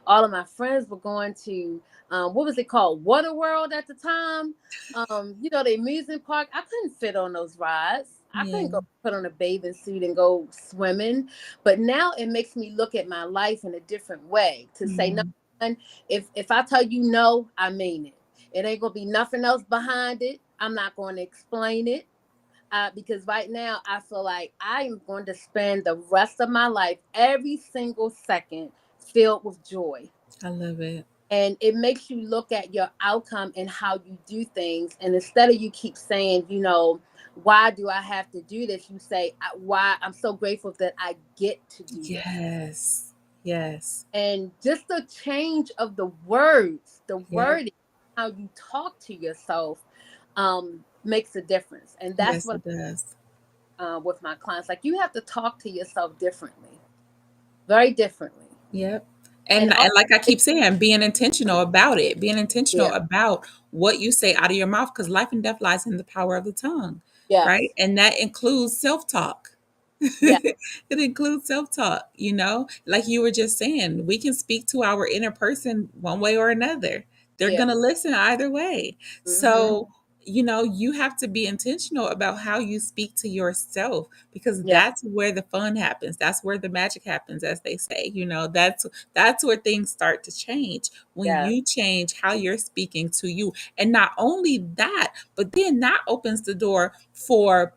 All of my friends were going to, what was it called? Water World at the time. The amusement park. I couldn't fit on those rides. I couldn't Yeah. go put on a bathing suit and go swimming. But now it makes me look at my life in a different way, to say, no, Mm, if I tell you no, I mean it. It ain't gonna be nothing else behind it. I'm not going to explain it, because right now I feel like I am going to spend the rest of my life, every single second, filled with joy. I love it. And it makes you look at your outcome and how you do things. And instead of you keep saying, why do I have to do this? You say, why I'm so grateful that I get to do this. Yes. Yes. And just the change of the words, the Yep. wording, how you talk to yourself, makes a difference. And that's Yes, what it does. with my clients, like, you have to talk to yourself differently, very differently. Yep. And And also, like I keep saying, being intentional about it, being intentional yeah, about what you say out of your mouth, because life and death lies in the power of the tongue, right? yes, And that includes self-talk. yeah, It includes self-talk, like you were just saying, we can speak to our inner person one way or another. They're yeah, going to listen either way. mm-hmm, So, you have to be intentional about how you speak to yourself, because yeah, that's where the fun happens. That's where the magic happens, as they say. That's where things start to change, when yeah, you change how you're speaking to you. And not only that, but then that opens the door for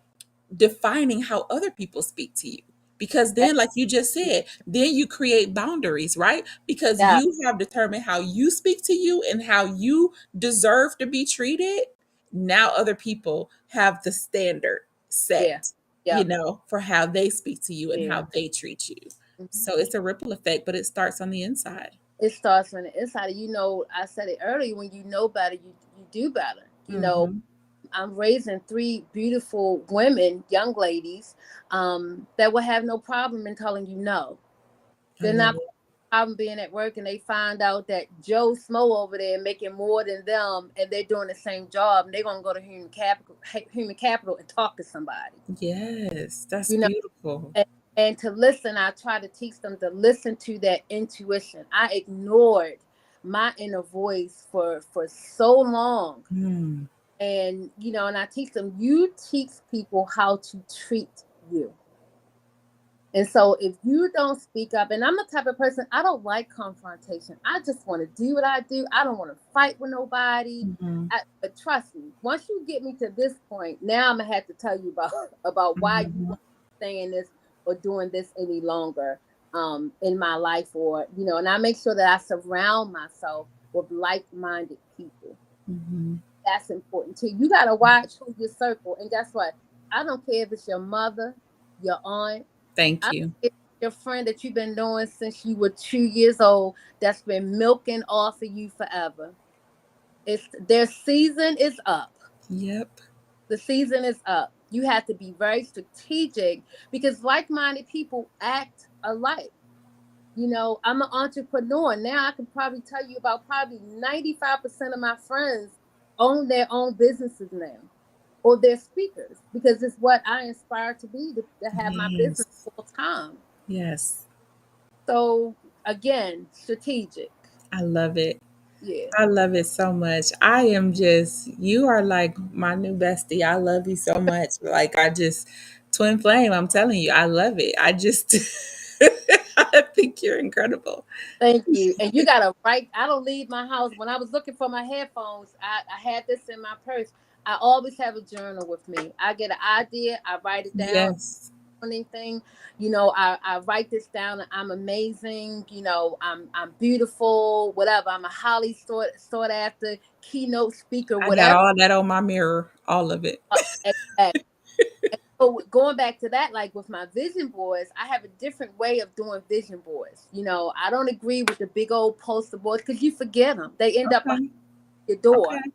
defining how other people speak to you. Because then, like you just said, then you create boundaries, right? Because yeah, you have determined how you speak to you and how you deserve to be treated. Now other people have the standard yeah, set, yeah, for how they speak to you and yeah. how they treat you. Mhm. So it's a ripple effect, but it starts on the inside. It starts from the inside. I said it earlier, when you know better, you do better. Hmm. I'm raising three beautiful women, young ladies, that will have no problem in telling you no. I They're love not it. problem being at work and they find out that Joe Smo over there making more than them and they're doing the same job and they're gonna go to human capital and talk to somebody. Yes, that's You know, beautiful. and, and to listen, I try to teach them to listen to that intuition. I ignored my inner voice for so long. Mm, And and I teach them, you teach people how to treat you. And so if you don't speak up, and I'm the type of person, I don't like confrontation. I just want to do what I do. I don't want to fight with nobody. mhm, But trust me, once you get me to this point, now I'm gonna have to tell you about about why you mhm. want to stay in this or doing this any longer in my life, or and I make sure that I surround myself with like-minded people. Mhm. That's important too. You gotta watch who you circle, and guess what? I don't care if it's your mother, your aunt, Thank I you. it's your friend that you've been knowing since you were 2 years old that's been milking off of you forever. It's their season is up. Yep. The season is up. You have to be very strategic because like-minded people act alike. I'm an entrepreneur. Now I can probably tell you about probably 95% of my friends own their own businesses now. Or they're speakers because it's what I inspire to be to have my business Yes. full time. Yes. So again, strategic. I love it. Yeah. I love it so much. I am just, you are like my new bestie. I love you so much. Like, I just, twin flame, I'm telling you, I love it. I just, I think you're incredible. Thank you. And you gotta write. I don't leave my house. When I was looking for my headphones, I had this in my purse. I always have a journal with me. I get an idea, I write it down. Yes. Anything, I write this down. I'm amazing. I'm beautiful. Whatever. I'm a highly sought after keynote speaker. I got Whatever. all that on my mirror, all of it. Exactly. So going back to that, like with my vision boards, I have a different way of doing vision boards. I don't agree with the big old poster boards because you forget them. They end up behind Okay. your door Okay.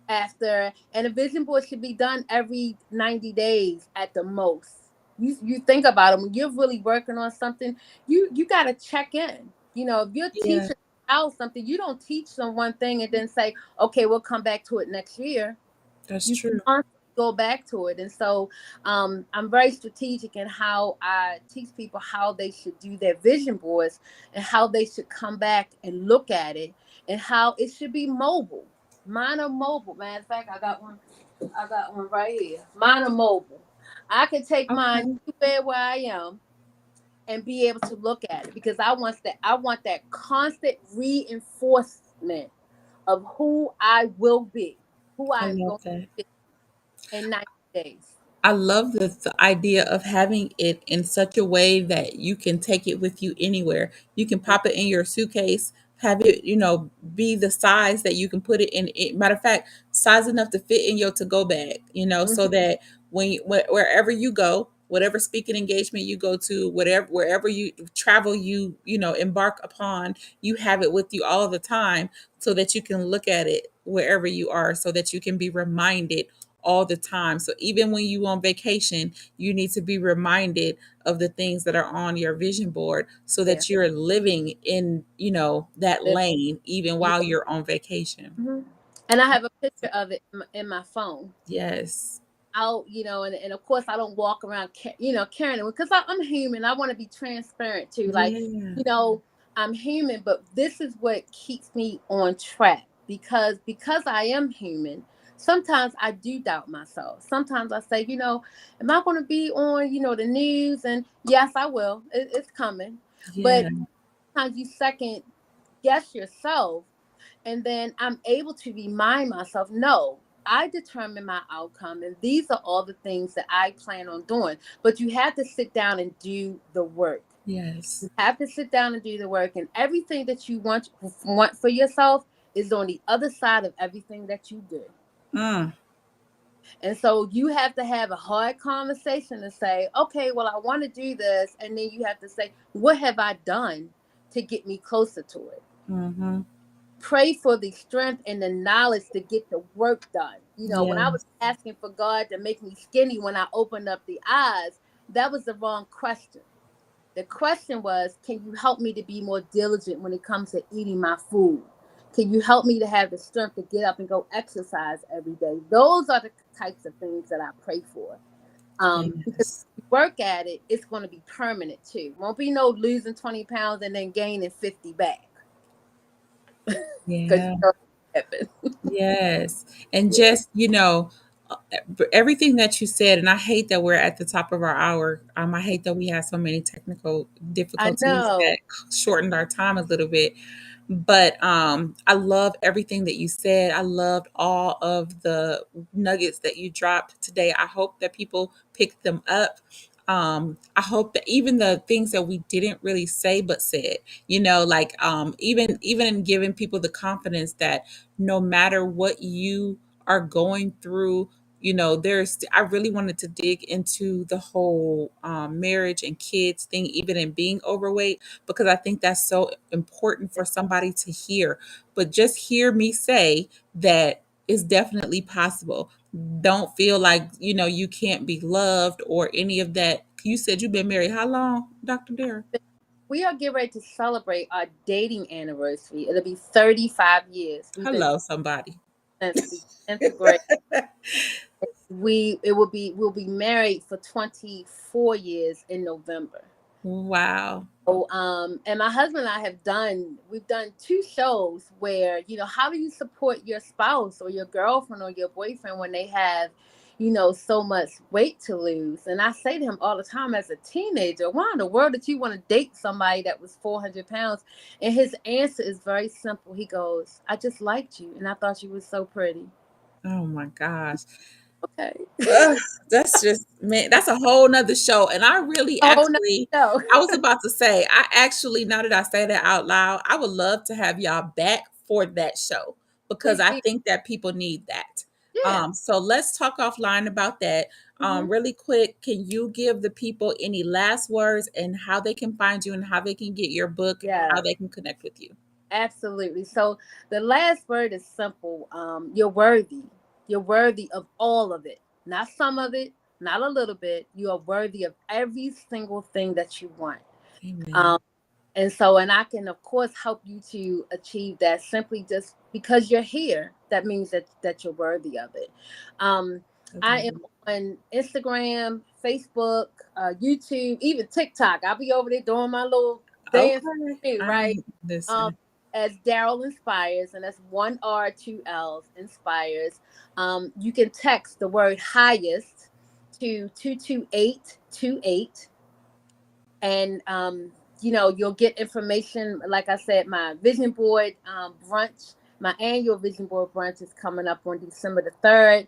after, and a vision board should be done every 90 days at the most. You think about it when you're really working on something, you got to check in. If you're Yeah, teaching out something, you don't teach them one thing and then say, okay, we'll come back to it next year. that's You true. constantly go back to it. And so I'm very strategic in how I teach people how they should do their vision boards and how they should come back and look at it and how it should be mobile. Mine are mobile. Matter of fact, I got one right here. Mine are mobile. I can take mine Okay. anywhere where I am and be able to look at it because I want that constant reinforcement of who I will be, who I I am love going that. to be in 90 days. I love the idea of having it in such a way that you can take it with you anywhere. You can pop it in your suitcase, have it, be the size that you can put it in. Matter of fact, size enough to fit in your to go bag, so Mhm. that wherever you go, whatever speaking engagement you go to, wherever you travel, embark upon, you have it with you all the time so that you can look at it wherever you are, so that you can be reminded all the time. So even when you on vacation, you need to be reminded of the things that are on your vision board so Yeah. that you're living in, that Live- lane even while yeah. you're on vacation. Mhm. And I have a picture of it in my phone. Yes. Out, and of course I don't walk around, carrying it because I'm human. I want to be transparent too. Like, Yeah. you know, I'm human, but this is what keeps me on track because I am human. Sometimes I do doubt myself. Sometimes I say, am I going to be on, the news? And yes, I will. It's coming. But Yeah. sometimes you second guess yourself and then I'm able to remind myself, no, I determine my outcome, and these are all the things that I plan on doing. But you have to sit down and do the work. Yes. You have to sit down and do the work, and everything that you want for yourself is on the other side of everything that you do. Mm. And so you have to have a hard conversation and say, okay, well, I want to do this, and then you have to say, what have I done to get me closer to it? Mm-hmm. pray for the strength and the knowledge to get the work done. When I was Yes. asking for God to make me skinny when I opened up the eyes, that was the wrong question. The question was, can you help me to be more diligent when it comes to eating my food? Can you help me to have the strength to get up and go exercise every day? Those are the types of things that I pray for. Because Yes. if you work at it, it's going to be permanent too. Won't be no losing 20 pounds and then gaining 50 back. Because Yeah. you know what happened. Yes. And Yeah. just, uh, everything that you said, and I hate that we're at the top of our hour. I hate that we have so many technical I difficulties know. that shortened our time a little bit. But I love everything that you said. I loved all of the nuggets that you dropped today. I hope that people pick them up. I hope that even the things that we didn't really say but said, like even in giving people the confidence that no matter what you are going through, I really wanted to dig into the whole marriage and kids thing, even in being overweight, because I think that's so important for somebody to hear. But just hear me say that it's definitely possible. Don't feel like, you can't be loved or any of that. You said you've been married how long, Dr. Dare? We are getting ready to celebrate our dating anniversary. It'll be 35 years. We've been Hello, somebody. since the 10th grade. We'll be married for 24 years in November. Wow. Oh, and my husband and I we've done two shows where, how do you support your spouse or your girlfriend or your boyfriend when they have, so much weight to lose? And I say to him all the time, as a teenager, why in the world did you want to date somebody that was 400 pounds? And his answer is very simple. He goes, I just liked you and I thought you were so pretty. Oh my gosh. Okay. Ugh, that's just, man, that's a whole nother show. And I really Oh, no, actually, no. I was about to say, I actually, now that I say that out loud, I would love to have y'all back for that show because Please I be. think that people need that. Yeah. So let's talk offline about that. Hmm. Really quick, can you give the people any last words and how they can find you and how they can get your book, how Yeah. they can connect with you? Absolutely. So the last word is simple. You're worthy. You're worthy of all of it, not some of it, not a little bit. You are worthy of every single thing that you want. Amen. Um, and I can, of course, help you to achieve that simply just because you're here. That means that you're worthy of it. Um, I I love am it. on Instagram, Facebook, YouTube, even TikTok. I'll be over there doing my little dance Okay. too, I right? mean, Um, listen. as Daryll Inspires, and that's one R, two L's, Inspires. You can text the word highest to 22828, and you'll get information. Like I said, my vision board brunch, my annual vision board brunch is coming up on December the 3rd.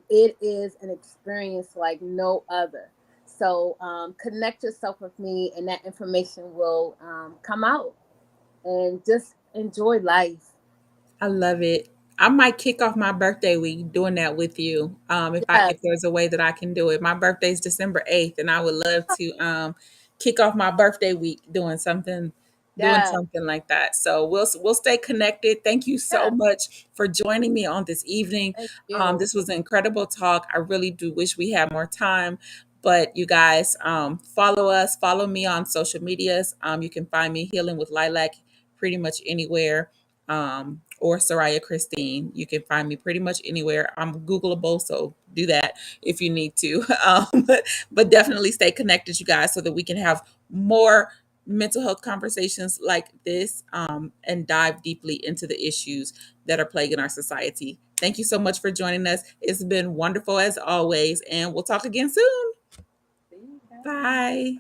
It is an experience like no other. So connect yourself with me and that information will come out, and just enjoy life. I love it. I might kick off my birthday week doing that with you. Yes, If there's a way that I can do it. My birthday's December 8th, and I would love to kick off my birthday week doing yes, something like that. So we'll stay connected. Thank you so yes. much for joining me on this evening. Thank you. This was an incredible talk. I really do wish we had more time. But you guys, follow me on social medias. You can find me Healing with Lilac pretty much anywhere, or Soraya Christine. You can find me pretty much anywhere. I'm Googleable, so do that if you need to. But definitely stay connected, you guys, so that we can have more mental health conversations like this, and dive deeply into the issues that are plaguing our society. Thank you so much for joining us. It's been wonderful as always, and we'll talk again soon. See you guys. Bye.